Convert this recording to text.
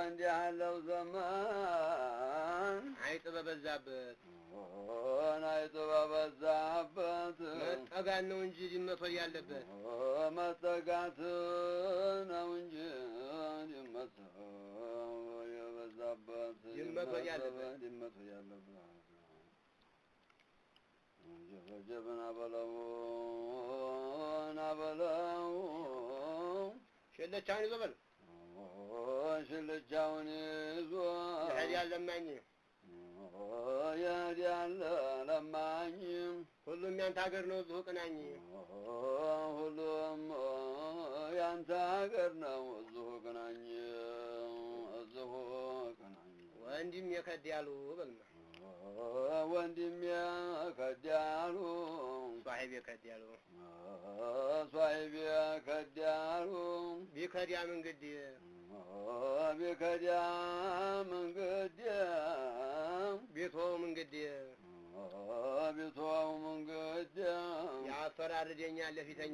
እንዲያለው ዘመን አይጥ በበዛበት አይጥ በበዛበት መጠጋት ነው እንጂ ድመት ያለበት መጠጋት ነው እንጂ ድመት የበዛበት ድመት ያለበት ጀበና በለው ናበለው ሽልቻውን ይዞ በል ሽልቻውን ይዞ ይሄዳል ለማኝ ይሄዳል ለማኝ ሁሉም ያንተ ሀገር ነው እዚሁ ቅናኝ ሁሉም ያንተ ሀገር ነው እዚሁ ቅናኝ ወንድም የከዳሉ በልማ ወንድም የከዳሉ ሷሂብ የከዳሉ ሷሂብ የከዳሉ ቢከዳም እንግዲህ ቢከዳም እንግዲህ ቢተውም እንግዲህ ቢተውም እንግዲህ ያፈራርደኛል ለፊተኛ